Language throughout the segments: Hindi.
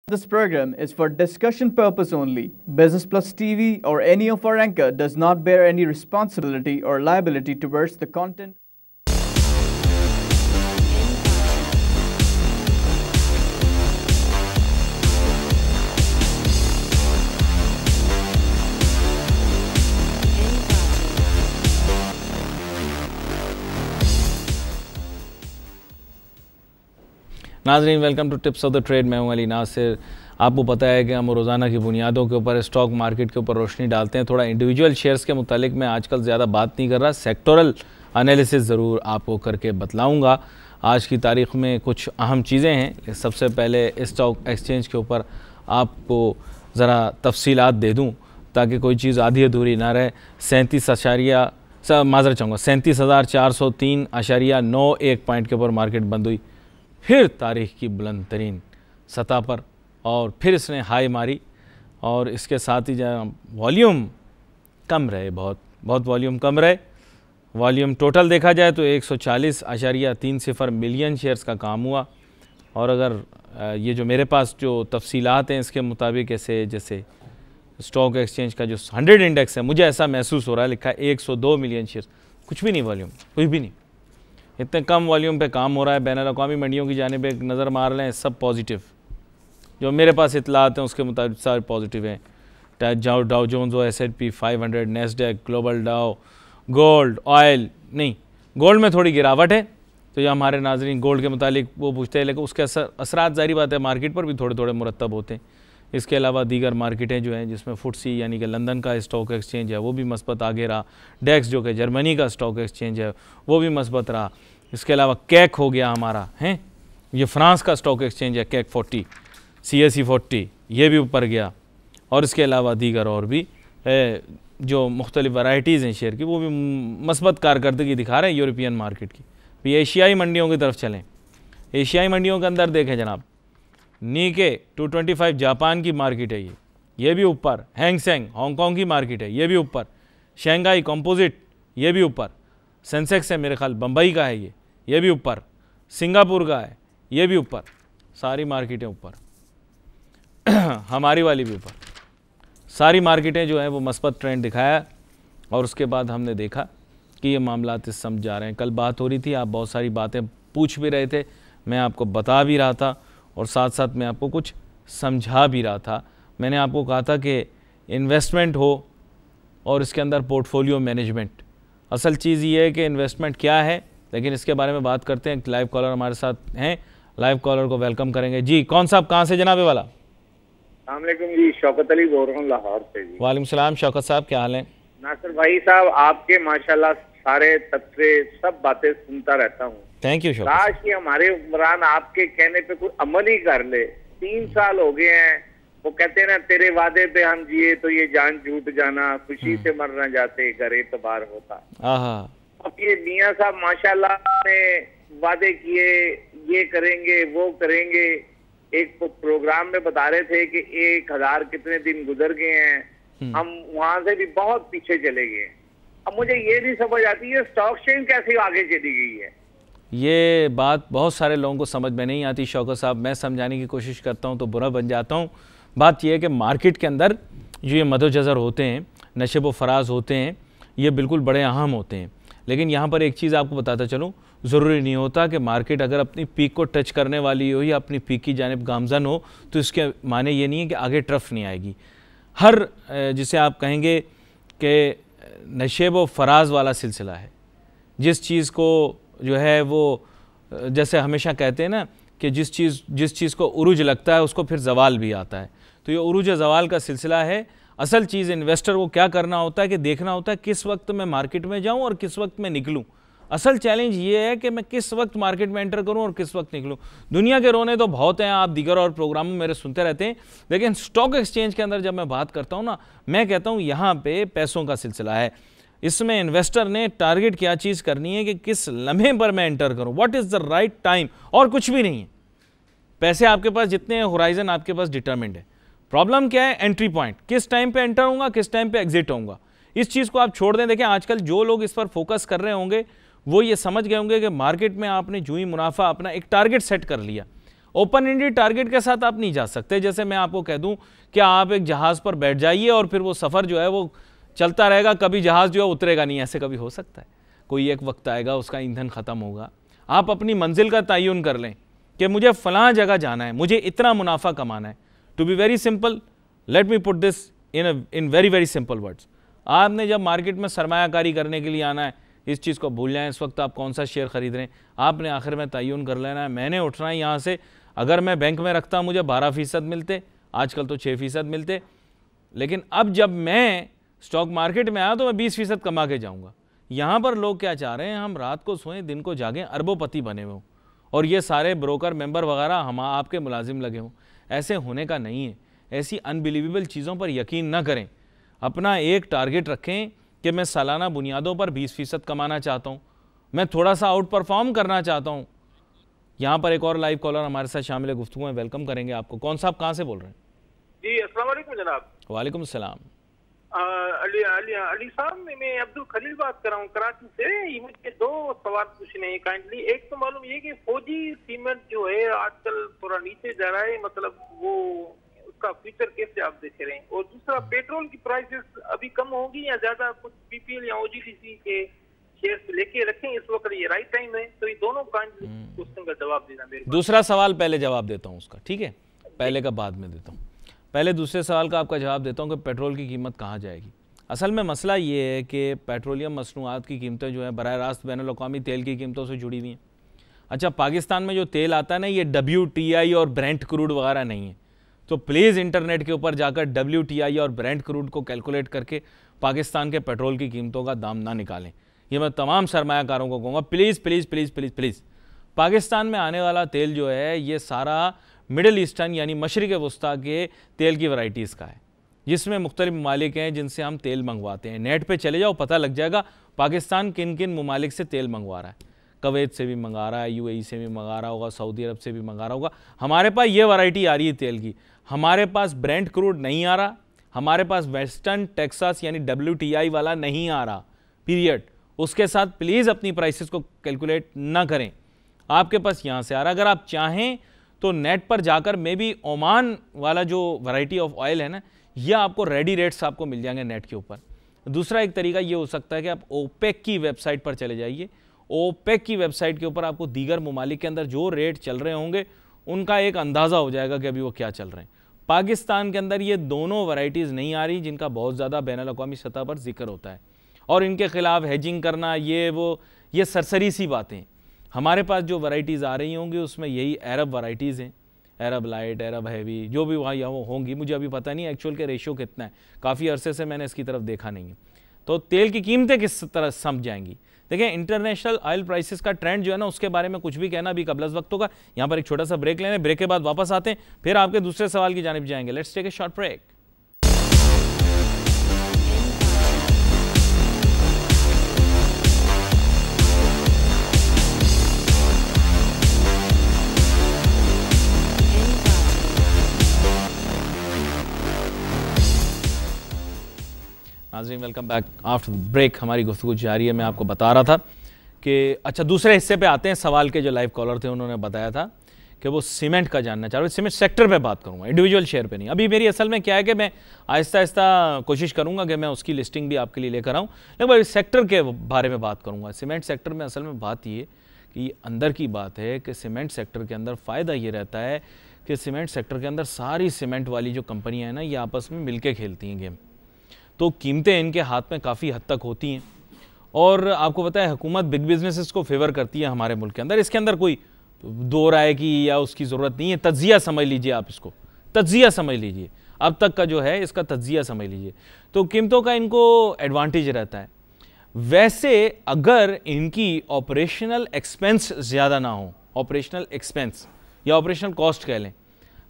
This program is for discussion purpose only. Business Plus TV or any of our anchor does not bear any responsibility or liability towards the content. नाज़रीन, welcome to tips of the trade. मैं हूं अली नासिर। आपको पता है कि हम रोज़ाना की बुनियादों के ऊपर स्टॉक मार्केट के ऊपर रोशनी डालते हैं। थोड़ा इंडिविजुअल शेयर्स के मुतालिक मैं आजकल ज़्यादा बात नहीं कर रहा, सेक्टोरल एनालिसिस ज़रूर आपको करके बतलाऊँगा। आज की तारीख़ में कुछ अहम चीज़ें हैं। सबसे पहले स्टॉक एक्सचेंज के ऊपर आपको ज़रा तफसीलात दे दूँ ताकि कोई चीज़ आधी अधूरी ना रहे। 37,403.91 पॉइंट के ऊपर मार्केट बंद हुई, फिर तारीख़ की बुलंद तरीन सतह पर, और फिर इसने हाई मारी। और इसके साथ ही वॉल्यूम कम रहे, बहुत वॉल्यूम कम रहे। वॉल्यूम टोटल देखा जाए तो 140.30 मिलियन शेयर्स का काम हुआ। और अगर ये जो मेरे पास जो तफसीलात हैं इसके मुताबिक ऐसे जैसे स्टॉक एक्सचेंज का जो 100 इंडेक्स है, मुझे ऐसा महसूस हो रहा है, लिखा है 102 मिलियन शेयर्स, कुछ भी नहीं वॉल्यूम, कुछ भी नहीं। इतने कम वॉल्यूम पे काम हो रहा है। बैनुल-अक़वामी मंडियों की जानिब एक नज़र मार लें, सब पॉजिटिव। जो मेरे पास इतलात हैं उसके मुताबिक सारे पॉजिटिव हैं। चाहे डाउ जोन्स हो, S&P 500, नेस्डैक, ग्लोबल डाउ, गोल्ड, ऑयल नहीं, गोल्ड में थोड़ी गिरावट है। तो ये हमारे नाज़रीन गोल्ड के मुतालिक वो पूछते हैं, लेकिन उसके असरात ज़ाहिर बात है मार्केट पर भी थोड़े थोड़े मुरतब होते हैं। इसके अलावा दीगर मार्केटें जो हैं जिसमें फुटसी यानी कि लंदन का स्टॉक एक्सचेंज है वो भी मस्बत आगे रहा। डेक्स जो कि जर्मनी का स्टॉक एक्सचेंज है वो भी मस्बत रहा। इसके अलावा कैक हो गया हमारा, हैं ये फ्रांस का स्टॉक एक्सचेंज है, कैक 40, CAC 40, ये भी ऊपर गया। और इसके अलावा दीगर और भी जो मुख्तलिफ वैराइटीज़ हैं शेयर की वो भी मस्बत कारकर्दगी दिखा रहे हैं यूरोपियन मार्केट की। भी एशियाई मंडियों की तरफ चलें। एशियाई मंडियों के अंदर देखें जनाब, नीके 225 जापान की मार्केट है, ये भी ऊपर। हैंग सेंग हांगकॉन्ग की मार्केट है, ये भी ऊपर। शंघाई कंपोजिट ये भी ऊपर। सेंसेक्स है मेरे ख्याल बम्बई का है, ये भी ऊपर। सिंगापुर का है, ये भी ऊपर। सारी मार्केटें ऊपर हमारी वाली भी ऊपर। सारी मार्केटें जो हैं वो मस्बत ट्रेंड दिखाया। और उसके बाद हमने देखा कि ये मामलात इस समझ जा रहे हैं। कल बात हो रही थी, आप बहुत सारी बातें पूछ भी रहे थे, मैं आपको बता भी रहा था और साथ साथ मैं आपको कुछ समझा भी रहा था। मैंने आपको कहा था कि इन्वेस्टमेंट हो और इसके अंदर पोर्टफोलियो मैनेजमेंट। असल चीज़ ये है कि इन्वेस्टमेंट क्या है, लेकिन इसके बारे में बात करते हैं। लाइव कॉलर हमारे साथ हैं, लाइव कॉलर को वेलकम करेंगे। जी कौन साहब, कहाँ से जनाबे वाला? अस्सलाम वालेकुम जी, शौकत अली बोल रहा हूँ लाहौर से जी। वालेकुम सलाम शौकत साहब, क्या हाल है? नासिर भाई साहब, आपके माशाल्लाह सारे तबसरे सब बातें सुनता रहता हूँ। Thank you Shaukat. काश कि हमारे उमरान आपके कहने पे कोई अमल ही कर ले। 3 साल हो गए हैं, वो कहते हैं ना तेरे वादे पे हम जिए तो ये जान झूठ जाना, खुशी से मरना जाते घर एतबार होता। अब ये मियाँ साहब माशाल्लाह ने वादे किए, ये करेंगे वो करेंगे। एक प्रोग्राम में बता रहे थे कि 1000 कितने दिन गुजर गए हैं, हम वहां से भी बहुत पीछे चले गए। अब मुझे ये नहीं समझ आती है स्टॉक एक्सचेंज कैसे आगे चली गई है। ये बात बहुत सारे लोगों को समझ में नहीं आती शौकत साहब। मैं समझाने की कोशिश करता हूँ तो बुरा बन जाता हूँ। बात यह है कि मार्केट के अंदर जो ये मदोजज़र होते हैं, नशेब व फराज होते हैं, ये बिल्कुल बड़े अहम होते हैं। लेकिन यहाँ पर एक चीज़ आपको बताता चलूँ, ज़रूरी नहीं होता कि मार्केट अगर अपनी पीक को टच करने वाली हो या अपनी पीक की जानिब गामज़न हो तो इसके माने ये नहीं है कि आगे ट्रफ नहीं आएगी। हर जिसे आप कहेंगे कि नशेब व फराज वाला सिलसिला है, जिस चीज़ को जो है वो जैसे हमेशा कहते हैं ना कि जिस चीज़ को उरूज लगता है उसको फिर ज़वाल भी आता है। तो ये उरूज ज़वाल का सिलसिला है। असल चीज़ इन्वेस्टर को क्या करना होता है कि देखना होता है किस वक्त मैं मार्केट में जाऊं और किस वक्त मैं निकलूं। असल चैलेंज ये है कि मैं किस वक्त मार्केट में एंटर करूं और किस वक्त निकलूं। दुनिया के रोने तो बहुत हैं, आप दीगर और प्रोग्रामों मेरे सुनते रहते हैं, लेकिन स्टॉक एक्सचेंज के अंदर जब मैं बात करता हूं ना, मैं कहता हूं यहाँ पे पैसों का सिलसिला है। इसमें इन्वेस्टर ने टारगेट क्या चीज़ करनी है कि किस लम्हे पर मैं एंटर करूँ, what is the right time, और कुछ भी नहीं है। पैसे आपके पास जितने हैं, होराइजन आपके पास डिटरमिंड है। प्रॉब्लम क्या है? एंट्री पॉइंट, किस टाइम पे एंटर होऊंगा, किस टाइम पे एग्जिट होऊंगा। इस चीज़ को आप छोड़ दें। देखें आजकल जो लोग इस पर फोकस कर रहे होंगे वो ये समझ गए होंगे कि मार्केट में आपने जो ही मुनाफा अपना एक टारगेट सेट कर लिया, ओपन एंडेड टारगेट के साथ आप नहीं जा सकते। जैसे मैं आपको कह दूं कि आप एक जहाज़ पर बैठ जाइए और फिर वो सफ़र जो है वो चलता रहेगा, कभी जहाज़ जो है उतरेगा नहीं, ऐसे कभी हो सकता है? कोई एक वक्त आएगा उसका ईंधन ख़त्म होगा। आप अपनी मंजिल का तयन कर लें कि मुझे फ़लाँ जगह जाना है, मुझे इतना मुनाफा कमाना है। To be very simple, let me put this in very very simple words. आपने जब मार्केट में सरमायाकारी करने के लिए आना है, इस चीज़ को भूल जाएं। इस वक्त आप कौन सा शेयर खरीद रहे हैं, आपने आखिर में तयन कर लेना है। मैंने उठना है यहाँ से, अगर मैं बैंक में रखता मुझे 12% मिलते, आजकल तो 6% मिलते, लेकिन अब जब मैं स्टॉक मार्केट में आया तो मैं 20% कमा के जाऊँगा। यहाँ पर लोग क्या चाह रहे हैं, हम रात को सोएं दिन को जागें, अरबोपति बने हुए हों और ये सारे ब्रोकर मेंबर वगैरह हम आपके मुलाजिम लगे हों। ऐसे होने का नहीं है। ऐसी अनबिलीवेबल चीज़ों पर यकीन ना करें। अपना एक टारगेट रखें कि मैं सालाना बुनियादों पर 20% कमाना चाहता हूँ, मैं थोड़ा सा आउट परफॉर्म करना चाहता हूँ। यहाँ पर एक और लाइव कॉलर हमारे साथ शामिल है, गुफ्तगू में वेलकम करेंगे आपको। कौन साहब कहाँ से बोल रहे हैं? जी अस्सलाम वालेकुम जनाब। वालेकुम सलाम। अली साहब, मैं अब्दुल खलील बात कर रहा हूँ कराची से। मुझे 2 सवाल पूछने हैं काइंडली। एक तो मालूम ये कि फौजी सीमेंट जो है आजकल थोड़ा नीचे जा रहा है, मतलब वो उसका फ्यूचर कैसे आप देख रहे हैं? और दूसरा, पेट्रोल की प्राइसेस अभी कम होगी या ज्यादा? कुछ पीपीएल या ओजीडीसी के शेयर्स लेके रखें इस वक्त, ये राइट टाइम है? तो ये दोनों काइंडली क्वेश्चन का जवाब देना मेरे को। दूसरा सवाल पहले जवाब देता हूँ उसका, ठीक है? पहले का बाद में देता हूँ। पहले दूसरे सवाल का आपका जवाब देता हूँ कि पेट्रोल की कीमत कहाँ जाएगी। असल में मसला ये है कि पेट्रोलियम मसनूआत की कीमतें जो है बराह रास्त बैनुल अक़वामी तेल की कीमतों से जुड़ी हुई हैं। अच्छा, पाकिस्तान में जो तेल आता है ना, ये WTI और ब्रेंट क्रूड वगैरह नहीं है। तो प्लीज़ इंटरनेट के ऊपर जाकर WTI और ब्रेंट क्रूड को कैलकुलेट करके पाकिस्तान के पेट्रोल की कीमतों का दाम ना निकालें। ये मैं तमाम सरमायाकारों को कहूँगा, please please please please please. Pakistan में आने वाला तेल जो है ये सारा मिडल ईस्टर्न यानी मशरिक़ वस्ता के तेल की वैराइटीज़ का है, जिसमें मुख्तलिफ ममालिक हैं जिनसे हम तेल मंगवाते हैं। नेट पे चले जाओ, पता लग जाएगा पाकिस्तान किन किन ममालिक से तेल मंगवा रहा है। कवैत से भी मंगा रहा है, UAE से भी मंगा रहा होगा, सऊदी अरब से भी मंगा रहा होगा। हमारे पास ये वैरायटी आ रही है तेल की। हमारे पास ब्रेंट क्रूड नहीं आ रहा, हमारे पास वेस्टर्न टेक्सास यानी WTI वाला नहीं आ रहा, पीरियड। उसके साथ प्लीज़ अपनी प्राइसेस को कैलकुलेट ना करें। आपके पास यहाँ से आ रहा। अगर आप चाहें तो नेट पर जाकर मे बी ओमान वाला जो वैरायटी ऑफ ऑयल है ना, यह आपको रेडी रेट्स आपको मिल जाएंगे नेट के ऊपर। दूसरा एक तरीका ये हो सकता है कि आप ओपेक की वेबसाइट पर चले जाइए। ओपेक की वेबसाइट के ऊपर आपको दीगर ममालिक के अंदर जो रेट चल रहे होंगे उनका एक अंदाज़ा हो जाएगा कि अभी वो क्या चल रहे हैं। पाकिस्तान के अंदर ये दोनों वैराइटीज़ नहीं आ रही जिनका बहुत ज़्यादा बैनुल अक़वामी सतह पर जिक्र होता है, और इनके ख़िलाफ़ हेजिंग करना ये सरसरी सी बातें। हमारे पास जो वैराइटीज़ आ रही होंगी उसमें यही अरब वैराइटीज़ हैं, अरब लाइट, अरब हैवी, जो भी वहाँ यहाँ होंगी। मुझे अभी पता नहीं एक्चुअल के रेशियो कितना है, काफ़ी अरसे से मैंने इसकी तरफ देखा नहीं है। तो तेल की कीमतें किस तरह समझ जाएंगी? देखिए, इंटरनेशनल ऑयल प्राइसेस का ट्रेंड जो है ना, उसके बारे में कुछ भी कहना अभी कबल वक्त होगा। यहाँ पर एक छोटा सा ब्रेक लेने, ब्रेक के बाद वापस आते हैं, फिर आपके दूसरे सवाल की जानिब जाएंगे। Let's take a short break. नाज़रीन, वेलकम बैक आफ्टर ब्रेक। हमारी गुफ्तगू जारी है। मैं आपको बता रहा था कि अच्छा, दूसरे हिस्से पे आते हैं। सवाल के जो लाइव कॉलर थे उन्होंने बताया था कि वो सीमेंट का जानना चाह रहे हैं। सीमेंट सेक्टर पे बात करूंगा, इंडिविजुअल शेयर पे नहीं। अभी मेरी असल में क्या है कि मैं आहिस्ता आहिस्ता कोशिश करूंगा कि मैं उसकी लिस्टिंग भी आपके लिए लेकर आऊँ, लेकिन भाई सेक्टर के बारे में बात करूँगा। सीमेंट सेक्टर में असल में बात ये कि अंदर की बात है कि सीमेंट सेक्टर के अंदर फ़ायदा ये रहता है कि सीमेंट सेक्टर के अंदर सारी सीमेंट वाली जो कंपनियाँ हैं ना, ये आपस में मिल के खेलती हैं गेम। तो कीमतें इनके हाथ में काफ़ी हद तक होती हैं, और आपको पता है हुकूमत बिग बिजनेसेस को फेवर करती है हमारे मुल्क के अंदर। इसके अंदर कोई दो राय की या उसकी ज़रूरत नहीं है। तज्जिया समझ लीजिए, आप इसको तज्जिया समझ लीजिए, अब तक का जो है इसका तज्जिया समझ लीजिए। तो कीमतों का इनको एडवांटेज रहता है। वैसे अगर इनकी ऑपरेशनल एक्सपेंस ज़्यादा ना हो, ऑपरेशनल एक्सपेंस या ऑपरेशनल कॉस्ट कह लें,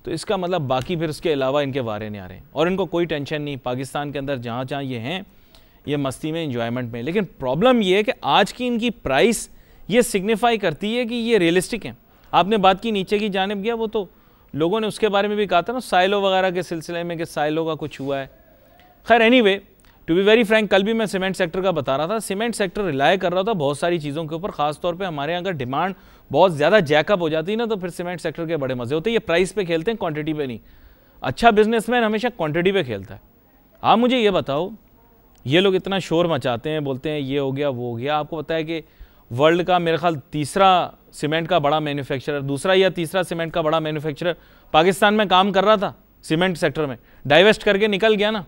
तो इसका मतलब बाकी फिर उसके अलावा इनके वारे नहीं आ रहे हैं और इनको कोई टेंशन नहीं। पाकिस्तान के अंदर जहाँ जहाँ ये हैं, ये मस्ती में, इंजॉयमेंट में। लेकिन प्रॉब्लम ये है कि आज की इनकी प्राइस ये सिग्निफाई करती है कि ये रियलिस्टिक हैं। आपने बात की नीचे की जानिब गया, वो तो लोगों ने उसके बारे में भी कहा था ना, साइलो वगैरह के सिलसिले में कि साइलो का कुछ हुआ है। खैर anyway, to be very frank, कल भी मैं सीमेंट सेक्टर का बता रहा था, सीमेंट सेक्टर रिलाय कर रहा था बहुत सारी चीज़ों के ऊपर, खासतौर पे हमारे यहाँ अगर डिमांड बहुत ज़्यादा जैकअप हो जाती है ना तो फिर सीमेंट सेक्टर के बड़े मजे होते हैं। ये प्राइस पे खेलते हैं, क्वांटिटी पे नहीं। अच्छा बिजनेसमैन हमेशा क्वांटिटी पे खेलता है। आप मुझे ये बताओ, ये लोग इतना शोर मचाते हैं, बोलते हैं ये हो गया वो हो गया, आपको पता है कि वर्ल्ड का मेरे ख्याल तीसरा सीमेंट का बड़ा मैन्युफैक्चरर, दूसरा या तीसरा सीमेंट का बड़ा मैन्युफैक्चरर पाकिस्तान में काम कर रहा था सीमेंट सेक्टर में, डाइवेस्ट करके निकल गया ना।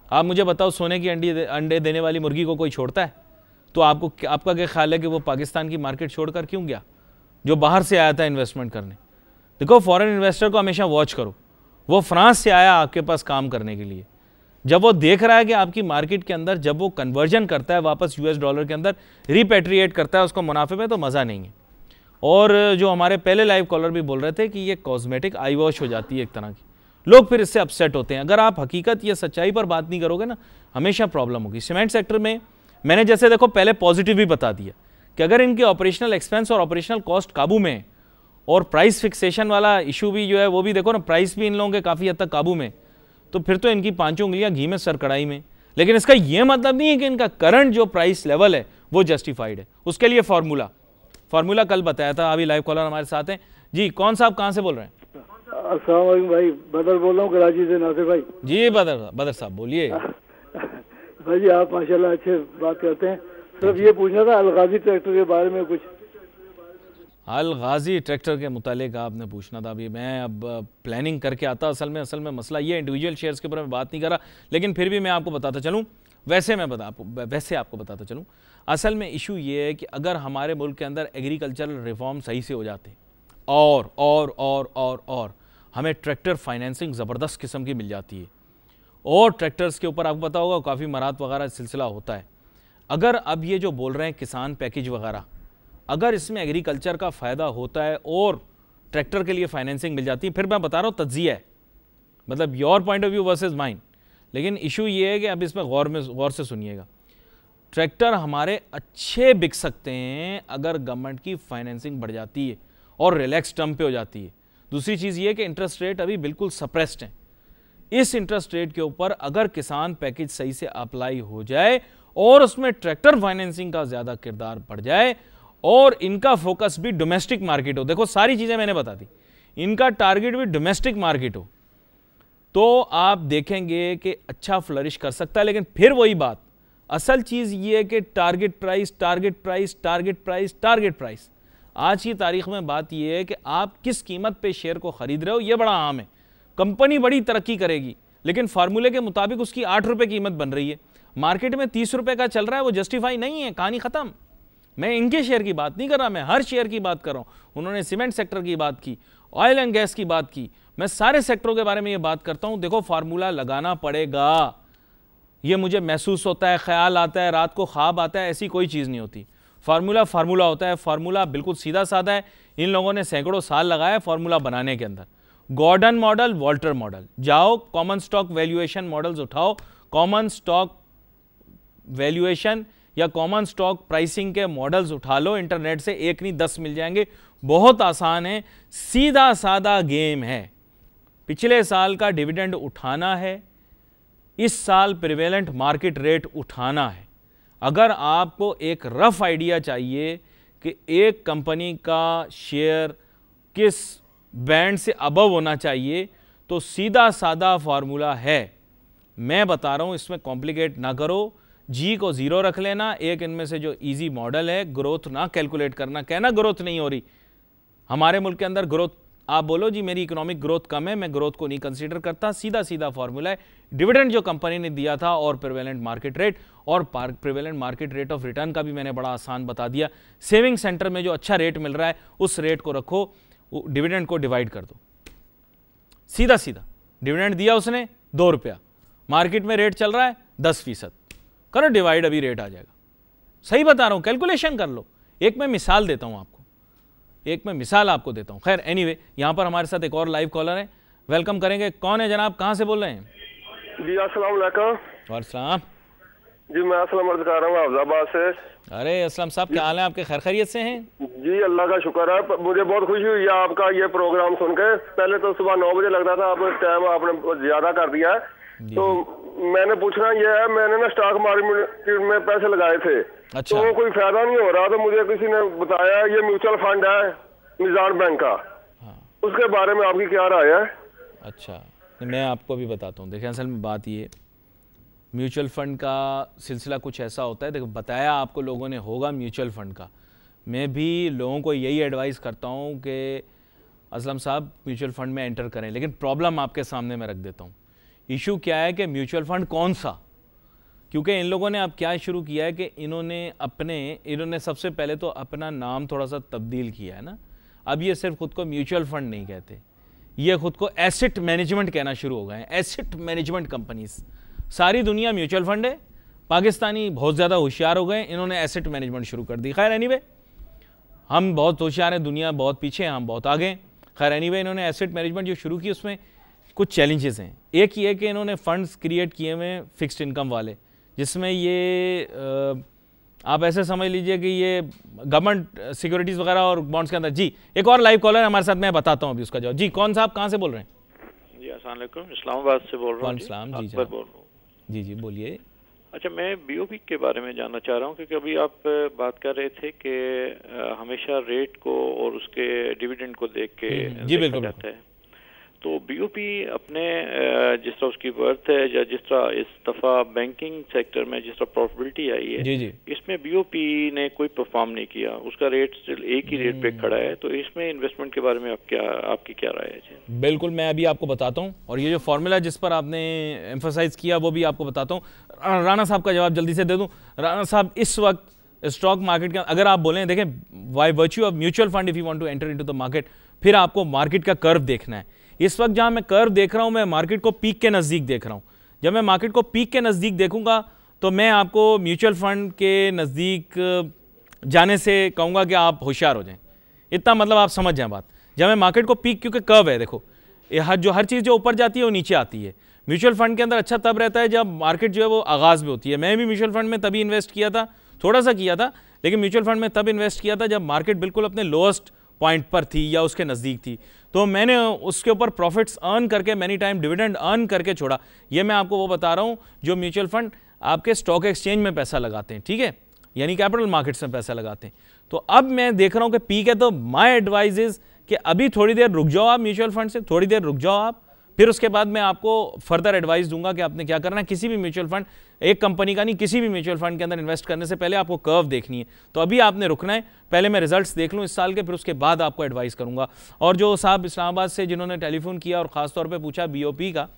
आप मुझे बताओ, सोने की अंडे देने वाली मुर्गी को कोई छोड़ता है? तो आपका क्या ख्याल है कि वो पाकिस्तान की मार्केट छोड़कर क्यों गया, जो बाहर से आया था इन्वेस्टमेंट करने? देखो, फॉरेन इन्वेस्टर को हमेशा वॉच करो। वो फ्रांस से आया आपके पास काम करने के लिए, जब वो देख रहा है कि आपकी मार्केट के अंदर जब वो कन्वर्जन करता है वापस यूएस डॉलर के अंदर, रिपेट्रिएट करता है उसको मुनाफे में, तो मज़ा नहीं है। और जो हमारे पहले लाइव कॉलर भी बोल रहे थे कि ये कॉस्मेटिक आई वॉश हो जाती है एक तरह की, लोग फिर इससे अपसेट होते हैं। अगर आप हकीकत या सच्चाई पर बात नहीं करोगे ना, हमेशा प्रॉब्लम होगी। सीमेंट सेक्टर में मैंने जैसे देखो पहले पॉजिटिव भी बता दिया कि अगर इनके ऑपरेशनल एक्सपेंस और ऑपरेशनल कॉस्ट काबू में है और प्राइस फिक्सेशन वाला इशू भी जो है वो भी देखो ना, प्राइस भी इन लोगों के काफ़ी हद तक काबू में, तो फिर तो इनकी पांचों उंगलियां घी में सर कढ़ाई में। लेकिन इसका यह मतलब नहीं है कि इनका करंट जो प्राइस लेवल है वो जस्टिफाइड है। उसके लिए फार्मूला कल बताया था। अभी लाइव कॉलर हमारे साथ हैं जी। कौन साहब कहाँ से बोल रहे हैं? अस्सलाम वालेकुम भाई, बदर बोल रहा हूँ कराची से। नासिर भाई जी, बदर साहब बोलिए। भाई जी आप माशाल्लाह अच्छे बात करते हैं। सिर्फ ये पूछना था अलगाजी ट्रैक्टर के बारे में कुछ। अलगाजी ट्रैक्टर के मुतालिक आपने पूछना था। अभी मैं अब प्लानिंग करके आता। असल में मसला ये इंडिविजुअल शेयर्स के ऊपर मैं बात नहीं कर रहा, लेकिन फिर भी मैं आपको बताता चलूँ। वैसे आपको बताता चलूँ, असल में इशू ये है कि अगर हमारे मुल्क के अंदर एग्रीकल्चरल रिफॉर्म सही से हो जाते और हमें ट्रैक्टर फाइनेंसिंग ज़बरदस्त किस्म की मिल जाती है, और ट्रैक्टर्स के ऊपर आपको पता होगा काफ़ी मराहत वगैरह सिलसिला होता है। अगर अब ये जो बोल रहे हैं किसान पैकेज वगैरह, अगर इसमें एग्रीकल्चर का फ़ायदा होता है और ट्रैक्टर के लिए फाइनेंसिंग मिल जाती है, फिर मैं बता रहा हूँ तज्जिया है, मतलब your point of view versus mine. लेकिन इशू ये है कि अब इसमें गौर से सुनिएगा। ट्रैक्टर हमारे अच्छे बिक सकते हैं अगर गवर्नमेंट की फाइनेंसिंग बढ़ जाती है और रिलैक्स टर्म पे हो जाती है। दूसरी चीज़ ये है कि इंटरेस्ट रेट अभी बिल्कुल सप्रेस्ड हैं। इस इंटरेस्ट रेट के ऊपर अगर किसान पैकेज सही से अप्लाई हो जाए और उसमें ट्रैक्टर फाइनेंसिंग का ज़्यादा किरदार बढ़ जाए और इनका फोकस भी डोमेस्टिक मार्केट हो, देखो सारी चीज़ें मैंने बता दी, इनका टारगेट भी डोमेस्टिक मार्केट हो, तो आप देखेंगे कि अच्छा फ्लरिश कर सकता है। लेकिन फिर वही बात, असल चीज़ ये है कि टारगेट प्राइस। आज की तारीख में बात यह है कि आप किस कीमत पे शेयर को ख़रीद रहे हो, ये बड़ा अहम है। कंपनी बड़ी तरक्की करेगी, लेकिन फार्मूले के मुताबिक उसकी 8 रुपये कीमत बन रही है, मार्केट में 30 रुपये का चल रहा है, वो जस्टिफाई नहीं है, कहानी ख़त्म। मैं इनके शेयर की बात नहीं कर रहा, मैं हर शेयर की बात कर रहा हूँ। उन्होंने सीमेंट सेक्टर की बात की, ऑयल एंड गैस की बात की, मैं सारे सेक्टरों के बारे में ये बात करता हूँ। देखो फार्मूला लगाना पड़ेगा, ये मुझे महसूस होता है, ख्याल आता है, रात को ख्वाब आता है, ऐसी कोई चीज़ नहीं होती। फार्मूला होता है, फार्मूला बिल्कुल सीधा साधा है। इन लोगों ने सैकड़ों साल लगाया फार्मूला बनाने के अंदर। गॉर्डन मॉडल, वॉल्टर मॉडल, जाओ कॉमन स्टॉक वैल्यूएशन मॉडल्स उठाओ, कॉमन स्टॉक वैल्यूएशन या कॉमन स्टॉक प्राइसिंग के मॉडल्स उठा लो इंटरनेट से, एक नहीं 10 मिल जाएंगे। बहुत आसान है, सीधा साधा गेम है। पिछले साल का डिविडेंड उठाना है, इस साल प्रिवेलेंट मार्केट रेट उठाना है। अगर आपको एक रफ आइडिया चाहिए कि एक कंपनी का शेयर किस बैंड से अबव होना चाहिए, तो सीधा साधा फार्मूला है, मैं बता रहा हूं, इसमें कॉम्प्लिकेट ना करो। जी को 0 रख लेना, एक इनमें से जो इजी मॉडल है, ग्रोथ ना कैलकुलेट करना, कहना ग्रोथ नहीं हो रही हमारे मुल्क के अंदर। ग्रोथ आप बोलो जी मेरी इकोनॉमिक ग्रोथ कम है, मैं ग्रोथ को नहीं कंसीडर करता। सीधा फार्मूला है, डिविडेंड जो कंपनी ने दिया था और प्रिवेलेंट मार्केट रेट, और prevalent market rate of return का भी मैंने बड़ा आसान बता दिया। सेविंग सेंटर में जो अच्छा रेट मिल रहा है उस रेट को रखो, डिविडेंड को डिवाइड कर दो, सीधा डिविडेंड दिया उसने 2 रुपया, मार्केट में रेट चल रहा है 10%, करो डिवाइड, अभी रेट आ जाएगा। सही बता रहा हूं, कैलकुलेशन कर लो। एक मैं मिसाल देता हूं आपको, देता हूं। खैर एनीवे, यहां पर हमारे साथ एक और लाइव कॉलर है, वेलकम करेंगे। कौन है जनाब, कहां से बोल रहे हैं? जी अस्सलाम वालेकुम। वालेकुम जी मैं असलम अर्ज कर रहा हूँ अफजाबाद से। अरे असलम साहब, क्या हाल है आपके? खैर खैरियत से हैं? जी अल्लाह का शुक्र है। मुझे बहुत खुशी हुई है आपका ये प्रोग्राम सुन के। पहले तो सुबह 9 बजे लगता था, अब टाइम आपने ज्यादा कर दिया है। तो मैंने पूछना ये है, मैंने ना स्टॉक मार्केट में पैसे लगाए थे। अच्छा। तो कोई फायदा नहीं हो रहा, तो मुझे किसी ने बताया ये म्यूचुअल फंड है निज़ाम बैंक का। हाँ। उसके बारे में आपकी क्या राय है? अच्छा, मैं आपको भी बताता हूँ। देखिए असल में बात ये, म्यूचुअल फ़ंड का सिलसिला कुछ ऐसा होता है, देखो बताया आपको लोगों ने होगा म्यूचुअल फ़ंड का। मैं भी लोगों को यही एडवाइस करता हूँ कि असलम साहब म्यूचुअल फ़ंड में एंटर करें, लेकिन प्रॉब्लम आपके सामने मैं रख देता हूँ। इशू क्या है कि म्यूचुअल फ़ंड कौन सा, क्योंकि इन लोगों ने अब क्या शुरू किया है कि इन्होंने सबसे पहले तो अपना नाम थोड़ा सा तब्दील किया है ना। अब ये सिर्फ खुद को म्यूचुअल फ़ंड नहीं कहते, ये खुद को एसेट मैनेजमेंट कहना शुरू हो गए हैं। एसेट मैनेजमेंट कंपनीज, सारी दुनिया म्यूचुअल फंड है, पाकिस्तानी बहुत ज़्यादा होशियार हो गए, इन्होंने एसेट मैनेजमेंट शुरू कर दी। खैर एनीवे, हम बहुत होशियार हैं, दुनिया बहुत पीछे हैं, हम बहुत आगे। खैर एनीवे, इन्होंने एसेट मैनेजमेंट जो शुरू की उसमें कुछ चैलेंजेस हैं। एक ये कि इन्होंने फंड्स क्रिएट किए हुए हैं फिक्स्ड इनकम वाले, जिसमें ये आप ऐसे समझ लीजिए कि ये गवर्नमेंट सिक्योरिटीज़ वगैरह और बॉन्ड्स के अंदर। जी, एक और लाइव कॉलर है हमारे साथ, मैं बताता हूँ अभी उसका जवाब। जी, कौन साहब कहाँ से बोल रहे हैं? जी अस्सलाम वालेकुम, इस्लामाबाद से बोल रहा हूँ। जी अकबर बोल रहा हूँ। जी बोलिए। अच्छा, मैं बीओपी के बारे में जानना चाह रहा हूँ, क्योंकि अभी आप बात कर रहे थे कि हमेशा रेट को और उसके डिविडेंड को देख के देखा जाता है। तो बीओपी अपने जिस तरह उसकी वर्थ है, या जिस तरह इस दफ़ा बैंकिंग सेक्टर में जिस तरह प्रॉफिटेबिलिटी आई है, इसमें बीओपी ने कोई परफॉर्म नहीं किया, उसका रेट स्टिल एक ही रेट पे खड़ा है। तो इसमें इन्वेस्टमेंट के बारे में आपकी क्या राय है? बिल्कुल, मैं अभी आपको बताता हूँ, और ये जो फॉर्मूला जिस पर आपने एम्फोसाइज किया वो भी आपको बताता हूँ। राणा साहब का जवाब जल्दी से दे दूँ। राणा साहब, इस वक्त स्टॉक मार्केट का अगर आप बोलें, देखें by virtue of mutual fund if you want to enter into the market, फिर आपको मार्केट का कर्व देखना है। इस वक्त जहां मैं कर्व देख रहा हूं, मैं मार्केट को पीक के नज़दीक देख रहा हूं। जब मैं मार्केट को पीक के नज़दीक देखूंगा तो मैं आपको म्यूचुअल फंड के नज़दीक जाने से कहूंगा कि आप होशियार हो जाएं। इतना मतलब आप समझ जाएं बात। जब मैं मार्केट को पीक, क्योंकि कर्व है, देखो हर चीज़ जो ऊपर जाती है वो नीचे आती है। म्यूचुअल फंड के अंदर अच्छा तब रहता है जब मार्केट जो है वो आगाज़ में होती है। मैं भी म्यूचुअल फंड में तभी इन्वेस्ट किया था, थोड़ा सा किया था, लेकिन म्यूचुअल फंड में तब इन्वेस्ट किया था जब मार्केट बिल्कुल अपने लोएस्ट पॉइंट पर थी या उसके नज़दीक थी। तो मैंने उसके ऊपर प्रॉफिट्स अर्न करके, मैनी टाइम डिविडेंड अर्न करके छोड़ा। ये मैं आपको वो बता रहा हूँ जो म्यूचुअल फंड आपके स्टॉक एक्सचेंज में पैसा लगाते हैं, ठीक है, यानी कैपिटल मार्केट्स में पैसा लगाते हैं। तो अब मैं देख रहा हूँ कि पीक है, तो माय एडवाइस इज कि अभी थोड़ी देर रुक जाओ आप म्यूचुअल फंड से, थोड़ी देर रुक जाओ आप, फिर उसके बाद मैं आपको फर्दर एडवाइस दूंगा कि आपने क्या करना है। किसी भी म्यूचुअल फंड, एक कंपनी का नहीं, किसी भी म्यूचुअल फंड के अंदर इन्वेस्ट करने से पहले आपको कर्व देखनी है। तो अभी आपने रुकना है, पहले मैं रिजल्ट्स देख लूँ इस साल के, फिर उसके बाद आपको एडवाइस करूंगा। और जो साहब इस्लामाबाद से जिन्होंने टेलीफोन किया और ख़ासतौर पर पूछा बीओपी का,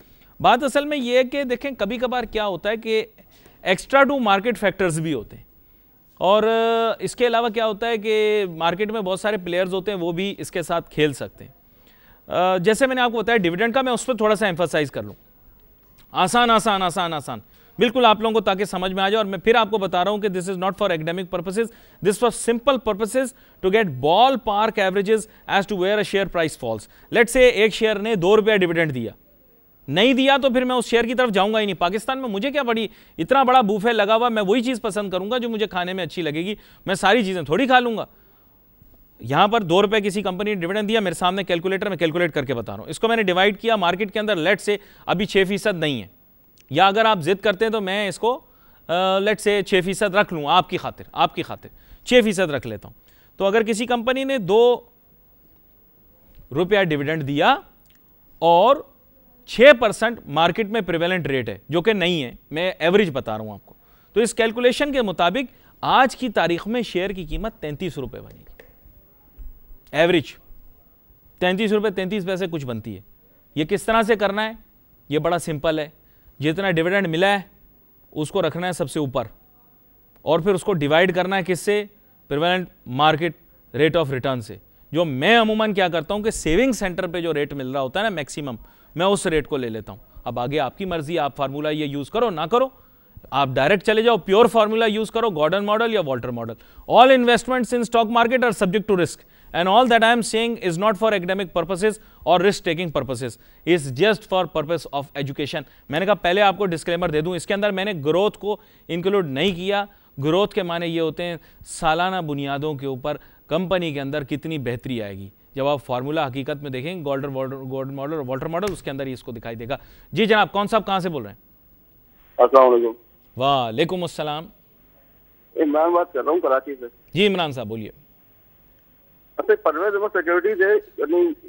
बात असल में ये है कि देखें कभी कभार क्या होता है कि एक्स्ट्रा टू मार्केट फैक्टर्स भी होते हैं, और इसके अलावा क्या होता है कि मार्केट में बहुत सारे प्लेयर्स होते हैं, वो भी इसके साथ खेल सकते हैं। जैसे मैंने आपको बताया डिविडेंड का, मैं उस पर थोड़ा सा एम्फसाइज कर लूँ। आसान आसान आसान आसान बिल्कुल आप लोगों को, ताकि समझ में आ जाए। और मैं फिर आपको बता रहा हूँ कि this is not for academic purposes, this for simple purposes to get ballpark averages as to where a share price falls. Let's say एक शेयर ने 2 रुपया डिविडेंड दिया, नहीं दिया तो फिर मैं उस शेयर की तरफ जाऊंगा ही नहीं। पाकिस्तान में मुझे क्या बड़ी इतना बड़ा बूफे लगा हुआ, मैं वही चीज़ पसंद करूंगा जो मुझे खाने में अच्छी लगेगी। मैं सारी चीज़ें थोड़ी खा लूंगा। यहां पर 2 रुपए किसी कंपनी ने डिविडेंड दिया, मेरे सामने कैलकुलेटर में कैलकुलेट करके बता रहा हूं। इसको मैंने डिवाइड किया मार्केट के अंदर, लेट से अभी 6% नहीं है, या अगर आप जिद करते हैं तो मैं इसको लेट से 6% रख लूँ आपकी खातिर 6% रख लेता हूं। तो अगर किसी कंपनी ने 2 रुपया डिविडेंड दिया और 6% मार्केट में प्रिवेलेंट रेट है, जो कि नहीं है, मैं एवरेज बता रहा हूं आपको, तो इस कैलकुलेशन के मुताबिक आज की तारीख में शेयर की कीमत 33 रुपये बनेगी। एवरेज 33 रुपये 33 पैसे कुछ बनती है। ये किस तरह से करना है? ये बड़ा सिंपल है। जितना डिविडेंड मिला है उसको रखना है सबसे ऊपर, और फिर उसको डिवाइड करना है किससे? Prevalent market rate of return से। जो मैं अमूमन क्या करता हूं कि सेविंग सेंटर पे जो रेट मिल रहा होता है ना मैक्सिमम, मैं उस रेट को ले लेता हूं। अब आगे आपकी मर्जी, आप फार्मूला ये यूज करो ना करो, आप डायरेक्ट चले जाओ, प्योर फार्मूला यूज करो, गॉर्डन मॉडल या Walter model. All investments in stock market are subject to risk, and all that I am saying is not for academic purposes or risk taking purposes, is just for purpose of education। मैंने कहा पहले आपको डिस्क्लेमर दे दूं, इसके अंदर मैंने ग्रोथ को इंक्लूड नहीं किया। ग्रोथ के माने ये होते हैं सालाना बुनियादों के ऊपर कंपनी के अंदर कितनी बेहतरी आएगी। जब आप फार्मूला हकीकत में देखेंगे गोल्ड मॉडल और वाटर मॉडल, उसके अंदर ही इसको दिखाई देगा। जी जनाब, कौन साहब कहाँ से बोल रहे हैं? अस्सलाम वालेकुम। वालेकुम अस्सलाम। इमरान बात कर रहा हूँ कराची से। जी इमरान साहब बोलिए। अच्छा, परवेज सिक्योरिटीज है,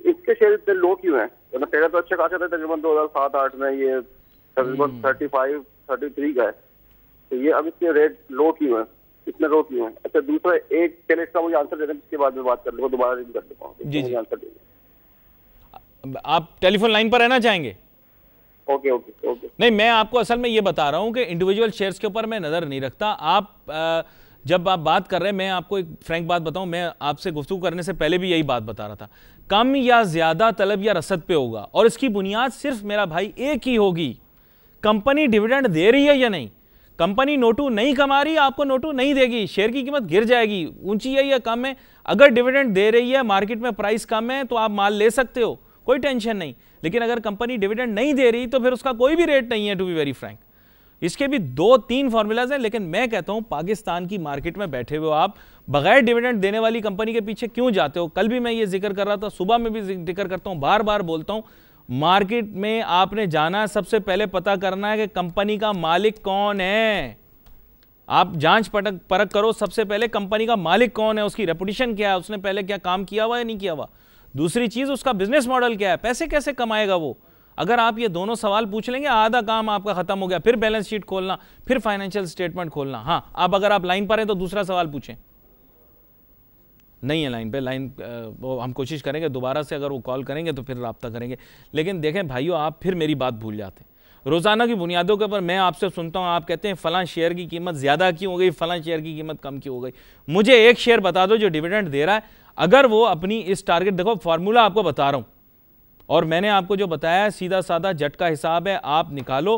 इसके शेयर इतने लो क्यों है? पहले तो अच्छे खासे थे, तकरीबन 2007-8 में ये तकरीबन 35-33 का है, तो ये अब इसके रेट लो क्यों है, इतने लो क्यों है? अच्छा, दूसरा एक पहले इसका मुझे आंसर दे दें, इसके बाद में बात कर लूँगा, दोबारा रिंग कर देता हूँ। जी आंसर दीजिए। आप टेलीफोन लाइन पर रहना चाहेंगे? Okay okay okay. नहीं, मैं आपको असल में ये बता रहा हूँ कि इंडिविजुअल शेयर्स के ऊपर मैं नज़र नहीं रखता। आप जब आप बात कर रहे हैं, मैं आपको एक फ्रैंक बात बताऊं, मैं आपसे गुफ्तगू करने से पहले भी यही बात बता रहा था, कम या ज़्यादा तलब या रसद पे होगा, और इसकी बुनियाद सिर्फ मेरा भाई एक ही होगी, कंपनी डिविडेंड दे रही है या नहीं। कंपनी नोटू नहीं कमा रही, आपको नोटू नहीं देगी, शेयर की कीमत गिर जाएगी, ऊंची है या कम है। अगर डिविडेंड दे रही है, मार्केट में प्राइस कम है, तो आप माल ले सकते हो, कोई टेंशन नहीं। लेकिन अगर कंपनी डिविडेंड नहीं दे रही तो फिर उसका कोई भी रेट नहीं है, टू बी वेरी फ्रैंक। इसके भी 2-3 फार्मूलाज हैं, लेकिन मैं कहता हूं पाकिस्तान की मार्केट में बैठे हुए आप बगैर डिविडेंड देने वाली कंपनी के पीछे क्यों जाते हो? कल भी मैं ये जिक्र कर रहा था, सुबह में भी जिक्र करता हूं, बार बार बोलता हूं, मार्केट में आपने जाना, सबसे पहले पता करना है कि कंपनी का मालिक कौन है। आप जांच परख करो, सबसे पहले कंपनी का मालिक कौन है, उसकी रेपुटेशन क्या है, उसने पहले क्या काम किया हुआ या नहीं किया हुआ। दूसरी चीज, उसका बिजनेस मॉडल क्या है, पैसे कैसे कमाएगा वो। अगर आप ये दोनों सवाल पूछ लेंगे, आधा काम आपका खत्म हो गया। फिर बैलेंस शीट खोलना, फिर फाइनेंशियल स्टेटमेंट खोलना। हाँ, अब अगर आप लाइन पर हैं तो दूसरा सवाल पूछें। नहीं है लाइन पे, लाइन वो हम कोशिश करेंगे दोबारा से, अगर वो कॉल करेंगे तो फिर रब्ता करेंगे। लेकिन देखें भाइयों, आप फिर मेरी बात भूल जाते हैं। रोज़ाना की बुनियादों के ऊपर मैं आपसे सुनता हूँ, आप कहते हैं फलां शेयर की कीमत ज़्यादा क्यों हो गई, फलां शेयर की कीमत कम क्यों हो गई। मुझे एक शेयर बता दो जो डिविडेंड दे रहा है, अगर वो अपनी इस टारगेट, देखो फार्मूला आपको बता रहा हूँ, और मैंने आपको जो बताया है सीधा साधा झटका हिसाब है। आप निकालो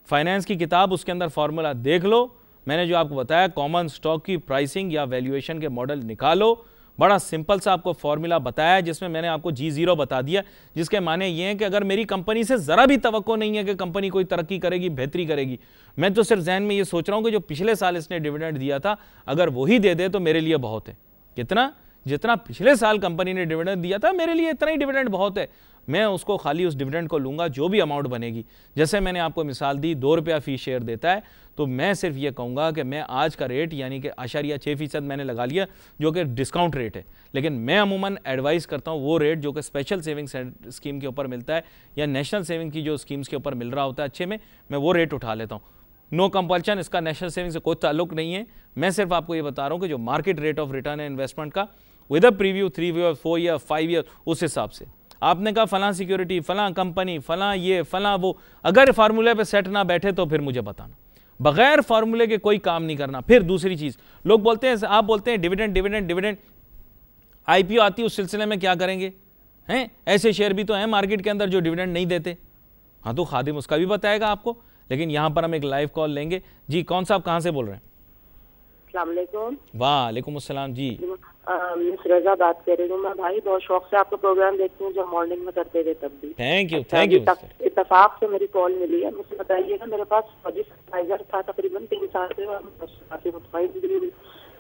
फाइनेंस की किताब, उसके अंदर फार्मूला देख लो। मैंने जो आपको बताया कॉमन स्टॉक की प्राइसिंग या वैल्यूएशन के मॉडल निकालो। बड़ा सिंपल सा आपको फार्मूला बताया, जिसमें मैंने आपको G0 बता दिया, जिसके माने ये हैं कि अगर मेरी कंपनी से ज़रा भी तवक्को नहीं है कि कंपनी कोई तरक्की करेगी, बेहतरी करेगी, मैं तो सिर्फ जहन में ये सोच रहा हूँ कि जो पिछले साल इसने डिविडेंड दिया था, अगर वही दे दे तो मेरे लिए बहुत है। कितना? जितना पिछले साल कंपनी ने डिविडेंड दिया था, मेरे लिए इतना ही डिविडेंड बहुत है। मैं उसको खाली उस डिविडेंड को लूँगा जो भी अमाउंट बनेगी। जैसे मैंने आपको मिसाल दी, 2 रुपया फी शेयर देता है, तो मैं सिर्फ ये कहूँगा कि मैं आज का रेट यानी कि 8.6% मैंने लगा लिया, जो कि डिस्काउंट रेट है। लेकिन मैं अमूमन एडवाइस करता हूँ वो रेट जो कि स्पेशल सेविंग स्कीम के ऊपर मिलता है या नेशनल सेविंग की जो स्कीम्स के ऊपर मिल रहा होता है अच्छे में, मैं वो रेट उठा लेता हूँ। नो कंपल्शन, इसका नेशनल सेविंग से कोई ताल्लुक नहीं है। मैं सिर्फ आपको ये बता रहा हूँ कि जो मार्केट रेट ऑफ रिटर्न है इन्वेस्टमेंट का, with a preview 3 year, 4 year, 5 year, उस हिसाब से। आपने कहा फलां सिक्योरिटी, फलां कंपनी, फलां ये, फलां वो, अगर फार्मूले पे सेट ना बैठे तो फिर मुझे बताना। बगैर फार्मूले के कोई काम नहीं करना। फिर दूसरी चीज़, लोग बोलते हैं, आप बोलते हैं डिविडेंड डिविडेंड डिविडेंड, IPO आती है, उस सिलसिले में क्या करेंगे? हैं ऐसे शेयर भी तो हैं मार्केट के अंदर जो डिविडेंड नहीं देते। हाँ, तो खादिम उसका भी बताएगा आपको। लेकिन यहाँ पर हम एक लाइव कॉल लेंगे। जी, कौन साहब कहाँ से बोल रहे हैं? अस्सलाम वालेकुम। वालेकुम अस्सलाम। जी मिस रजा बात कर रही हूँ मैं। भाई बहुत शौक से आपका प्रोग्राम देखती हूँ, जब मॉर्निंग में करते थे तब भी। थैंक यू अच्छा, थैंक यू। इत्तेफाक से मेरी कॉल मिली है। मुझे बताइएगा, मेरे पास फौजी सरप्राइजर था तकरीबन 3 साल से, काफी मुतमईन,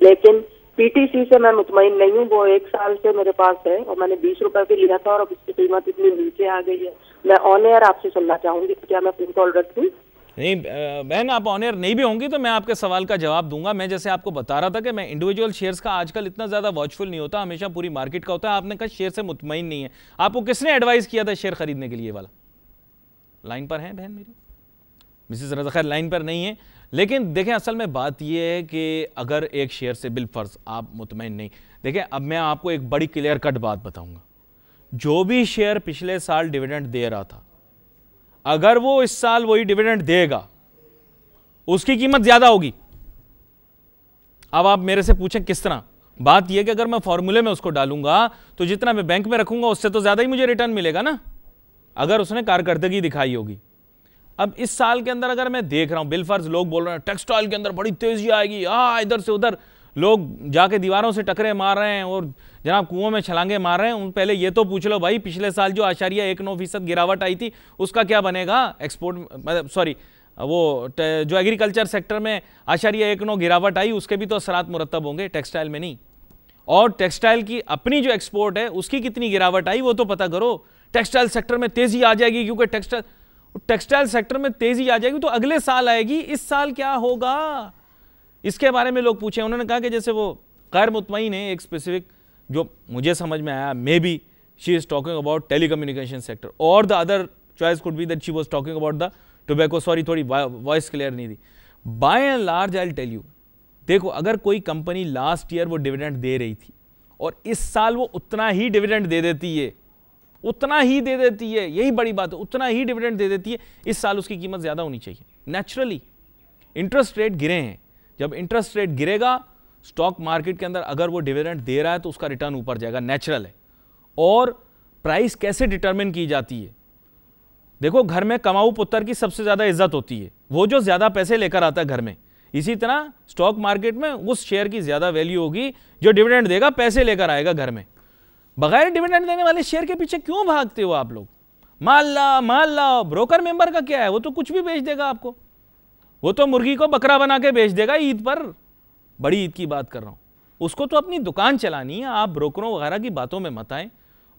लेकिन PTC से मैं मुतमईन नहीं हूँ। वो 1 साल से मेरे पास है और मैंने 20 रुपए भी लिया था और अब इसकी कीमत इतनी नीचे आ गई है। मैं ऑन एयर आपसे सुनना चाहूंगी, क्या मैं प्रिंट कॉल रख दूँ? नहीं बहन, आप ऑन एयर नहीं भी होंगी तो मैं आपके सवाल का जवाब दूंगा। मैं जैसे आपको बता रहा था कि मैं इंडिविजुअल शेयर्स का आजकल इतना ज़्यादा वॉचफुल नहीं होता, हमेशा पूरी मार्केट का होता है। आपने कहा शेयर से मुतमईन नहीं है, आपको किसने एडवाइस किया था शेयर खरीदने के लिए वाला? लाइन पर है बहन मेरी मिसेस रजा? खैर लाइन पर नहीं है। लेकिन देखें, असल में बात यह है कि अगर एक शेयर से बिलफर्ज आप मुतमईन नहीं, देखें अब मैं आपको एक बड़ी क्लियर कट बात बताऊँगा। जो भी शेयर पिछले साल डिविडेंड दे रहा था, अगर वो इस साल वही डिविडेंड देगा, उसकी कीमत ज्यादा होगी। अब आप मेरे से पूछें किस तरह? बात यह कि अगर मैं फॉर्मूले में उसको डालूंगा तो जितना मैं बैंक में रखूंगा उससे तो ज्यादा ही मुझे रिटर्न मिलेगा ना, अगर उसने कारकर्दगी दिखाई होगी। अब इस साल के अंदर अगर मैं देख रहा हूं, बिलफर्ज लोग बोल रहे हैं टेक्सटाइल के अंदर बड़ी तेजी आएगी, इधर से उधर लोग जाके दीवारों से टकरे मार रहे हैं और जनाब कुओं में छलांगे मार रहे हैं। उन पहले ये तो पूछ लो भाई, पिछले साल जो 8.19% गिरावट आई थी उसका क्या बनेगा? एक्सपोर्ट मतलब सॉरी, वो जो एग्रीकल्चर सेक्टर में 8.19 गिरावट आई उसके भी तो असरात मुरतब होंगे, टेक्सटाइल में नहीं। और टेक्सटाइल की अपनी जो एक्सपोर्ट है उसकी कितनी गिरावट आई वो तो पता करो। टेक्सटाइल सेक्टर में तेजी आ जाएगी क्योंकि टेक्सटाइल सेक्टर में तेजी आ जाएगी तो अगले साल आएगी, इस साल क्या होगा इसके बारे में लोग पूछे। उन्होंने कहा कि जैसे वो गैर मुतमईन है एक स्पेसिफिक, जो मुझे समझ में आया, maybe she is talking about telecommunication sector और the other choice could be that she was talking about the tobacco. Sorry, थोड़ी वॉइस क्लियर नहीं थी। By and large I will tell you, देखो अगर कोई कंपनी लास्ट ईयर वो डिविडेंड दे रही थी और इस साल वो उतना ही डिविडेंड दे देती है, उतना ही दे देती है, यही बड़ी बात है, उतना ही डिविडेंड दे देती है, इस साल उसकी कीमत ज्यादा होनी चाहिए। नेचुरली इंटरेस्ट रेट गिरे हैं, जब इंटरेस्ट रेट गिरेगा स्टॉक मार्केट के अंदर अगर वो डिविडेंड दे रहा है तो उसका रिटर्न ऊपर जाएगा, नेचुरल है। और प्राइस कैसे डिटरमिन की जाती है, देखो घर में कमाऊ पुत्र की सबसे ज्यादा इज्जत होती है, वो जो ज्यादा पैसे लेकर आता है घर में। इसी तरह स्टॉक मार्केट में उस शेयर की ज्यादा वैल्यू होगी जो डिविडेंड देगा, पैसे लेकर आएगा घर में। बगैर डिविडेंड देने वाले शेयर के पीछे क्यों भागते हो आप लोग? माल ला, ब्रोकर मेंबर का क्या है, वो तो कुछ भी बेच देगा आपको, वो तो मुर्गी को बकरा बना के बेच देगा ईद पर, बड़ी ईद की बात कर रहा हूं। उसको तो अपनी दुकान चलानी है, आप ब्रोकरों वगैरह की बातों में मत आए।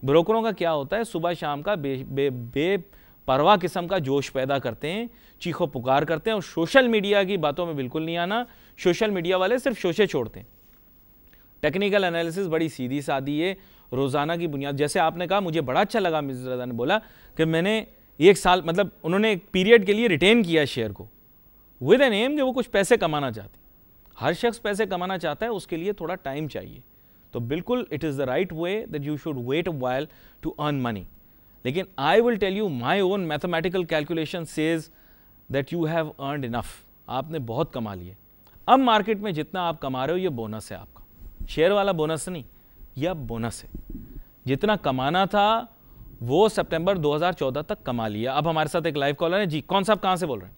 ब्रोकरों का क्या होता है, सुबह शाम का बेपरवाह किस्म का जोश पैदा करते हैं, चीखो पुकार करते हैं, और सोशल मीडिया की बातों में बिल्कुल नहीं आना। सोशल मीडिया वाले सिर्फ शोशे छोड़ते हैं। टेक्निकल एनालिसिस बड़ी सीधी सादी है, रोजाना की बुनियाद। जैसे आपने कहा, मुझे बड़ा अच्छा लगा मिसेस रजा ने बोला कि मैंने एक साल, मतलब उन्होंने एक पीरियड के लिए रिटेन किया शेयर को विद एन एम कि वो कुछ पैसे कमाना चाहते। हर शख्स पैसे कमाना चाहता है, उसके लिए थोड़ा टाइम चाहिए। तो बिल्कुल it is the right way that you should wait a while to earn money. लेकिन I will tell you my own mathematical calculation says that you have earned enough, आपने बहुत कमा लिए। अब मार्केट में जितना आप कमा रहे हो ये बोनस है आपका, शेयर वाला बोनस नहीं, यह बोनस है। जितना कमाना था वो सितंबर 2014 तक कमा लिया। अब हमारे साथ एक लाइव कॉलर है जी। कौन साहब, कहाँ से बोल रहे हैं?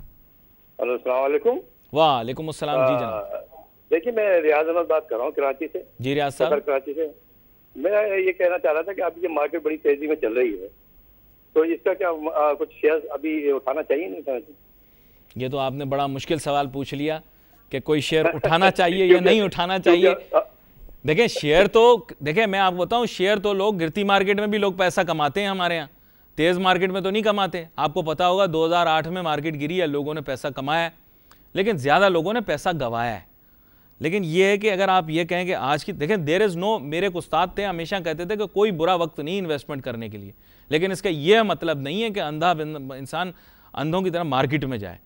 हेलो, अस्सलाम वालेकुम। वालेकुम अस्सलाम जी जनाब। देखिए, मैं रियाज अहमद बात कर रहा हूँ कराची से। जी रियाज साहब। कराची से मैं ये कहना चाह रहा था कि अभी ये मार्केट बड़ी तेजी में चल रही है, तो इसका क्या कुछ शेयर अभी उठाना चाहिए नहीं उठाना चाहिए? ये तो आपने बड़ा मुश्किल सवाल पूछ लिया कि कोई शेयर उठाना चाहिए या नहीं उठाना चाहिए। देखिए शेयर तो, देखिए मैं आपको बताऊं, शेयर तो लोग गिरती मार्केट में भी लोग पैसा कमाते हैं हमारे यहाँ, तेज मार्केट में तो नहीं कमाते। आपको पता होगा 2008 में मार्केट गिरी है, लोगों ने पैसा कमाया है, लेकिन ज़्यादा लोगों ने पैसा गंवाया है। लेकिन ये है कि अगर आप ये कहें कि आज की, देखें देयर इज़ नो, मेरे एक उस्ताद थे हमेशा कहते थे कि कोई बुरा वक्त नहीं इन्वेस्टमेंट करने के लिए, लेकिन इसका यह मतलब नहीं है कि अंधा इंसान अंधों की तरह मार्केट में जाए।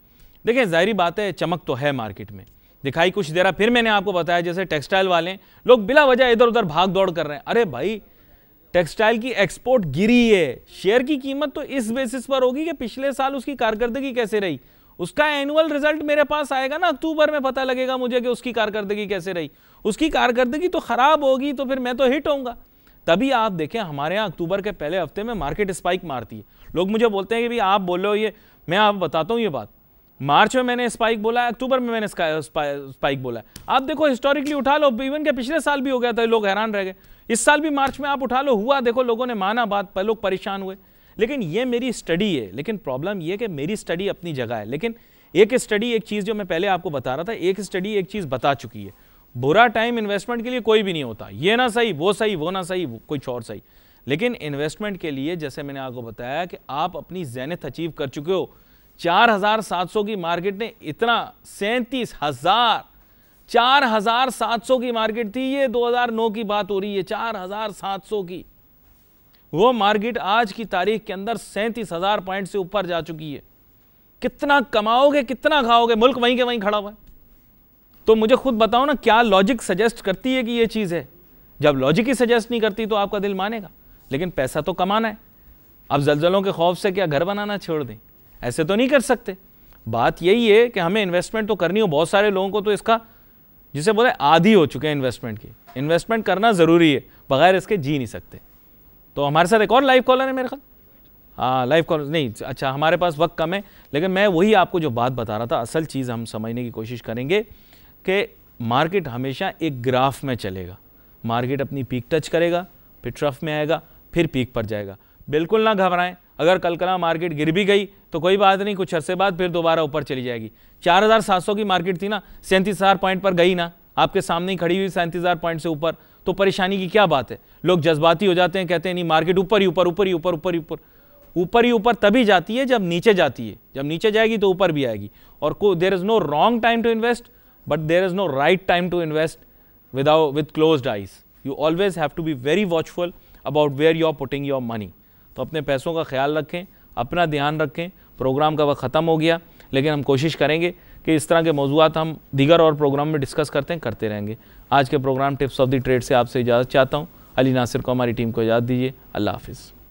देखिए जाहिर बात है चमक तो है मार्केट में, दिखाई कुछ दे रहा। फिर मैंने आपको बताया जैसे टेक्सटाइल वाले लोग बिला वजह इधर उधर भाग दौड़ कर रहे हैं। अरे भाई टेक्सटाइल की एक्सपोर्ट गिरी है, शेयर की कीमत तो इस बेसिस पर होगी कि पिछले साल उसकी कारकर्दगी कैसे रही। उसका एनुअल रिजल्ट मेरे पास आएगा ना अक्टूबर में, पता लगेगा मुझे कि उसकी कारकर्दगी कैसे रही। उसकी कारकर्दगी तो खराब होगी तो फिर मैं तो हिट होऊंगा। तभी आप देखें हमारे यहाँ अक्टूबर के पहले हफ्ते में मार्केट स्पाइक मारती है। लोग मुझे बोलते हैं कि भाई आप बोलो ये, मैं आप बताता हूँ ये बात, मार्च में मैंने स्पाइक बोला है, अक्टूबर में मैंने स्पाइक बोला है। आप देखो हिस्टोरिकली उठा लो, इवन के पिछले साल भी हो गया था, लोग हैरान रह गए। इस साल भी मार्च में आप उठा लो, हुआ, देखो लोगों ने माना बात, पर लोग परेशान हुए। लेकिन ये मेरी स्टडी है, लेकिन प्रॉब्लम ये कि मेरी स्टडी अपनी जगह है, लेकिन एक स्टडी, एक चीज़ जो मैं पहले आपको बता रहा था, एक स्टडी एक चीज़ बता चुकी है, बुरा टाइम इन्वेस्टमेंट के लिए कोई भी नहीं होता। ये ना सही, वो ना सही, कुछ और सही। लेकिन इन्वेस्टमेंट के लिए जैसे मैंने आपको बताया कि आप अपनी ज़ेनिथ अचीव कर चुके हो। 4700 की मार्केट ने इतना 37,000, 4700 की मार्केट थी, ये 2009 की बात हो रही है, 4700 की वो मार्केट आज की तारीख के अंदर 37,000 पॉइंट से ऊपर जा चुकी है। कितना कमाओगे, कितना खाओगे, मुल्क वहीं के वहीं खड़ा हुआ है। तो मुझे खुद बताओ ना, क्या लॉजिक सजेस्ट करती है कि ये चीज़ है? जब लॉजिक ही सजेस्ट नहीं करती तो आपका दिल मानेगा। लेकिन पैसा तो कमाना है। अब जलजलों के खौफ से क्या घर बनाना छोड़ दें? ऐसे तो नहीं कर सकते। बात यही है कि हमें इन्वेस्टमेंट तो करनी हो। बहुत सारे लोगों को तो इसका, जिसे बोले, आदी हो चुके हैं इन्वेस्टमेंट की। इन्वेस्टमेंट करना ज़रूरी है, बगैर इसके जी नहीं सकते। तो हमारे साथ एक और लाइव कॉलर है मेरे ख्याल। हाँ, लाइव कॉलर नहीं, अच्छा हमारे पास वक्त कम है, लेकिन मैं वही आपको जो बात बता रहा था, असल चीज़ हम समझने की कोशिश करेंगे कि मार्केट हमेशा एक ग्राफ में चलेगा। मार्केट अपनी पीक टच करेगा, फिर ट्रफ में आएगा, फिर पीक पर जाएगा। बिल्कुल ना घबराएं। अगर कल कला मार्केट गिर भी गई तो कोई बात नहीं, कुछ अरसे बाद फिर दोबारा ऊपर चली जाएगी। 4700 की मार्केट थी ना, 37,000 पॉइंट पर गई ना, आपके सामने ही खड़ी हुई 37,000 पॉइंट से ऊपर, तो परेशानी की क्या बात है। लोग जज्बाती हो जाते हैं, कहते हैं नहीं मार्केट ऊपर ही ऊपर ऊपर ही ऊपर ऊपर ही ऊपर, ऊपर ही ऊपर तभी जाती है जब नीचे जाती है, जब नीचे जाएगी तो ऊपर भी आएगी। और there is no wrong time to invest, but there is no right time to invest with closed eyes. You always have to be very watchful about where you are putting your money. तो अपने पैसों का ख्याल रखें, अपना ध्यान रखें। प्रोग्राम का वक्त ख़त्म हो गया, लेकिन हम कोशिश करेंगे कि इस तरह के मौज़ूआत हम दीगर और प्रोग्राम में डिस्कस करते रहेंगे। आज के program tips of the trade से आपसे इजाज़त चाहता हूँ। अली नासिर को, हमारी टीम को इजाज़त दीजिए। अल्लाह हाफिज़।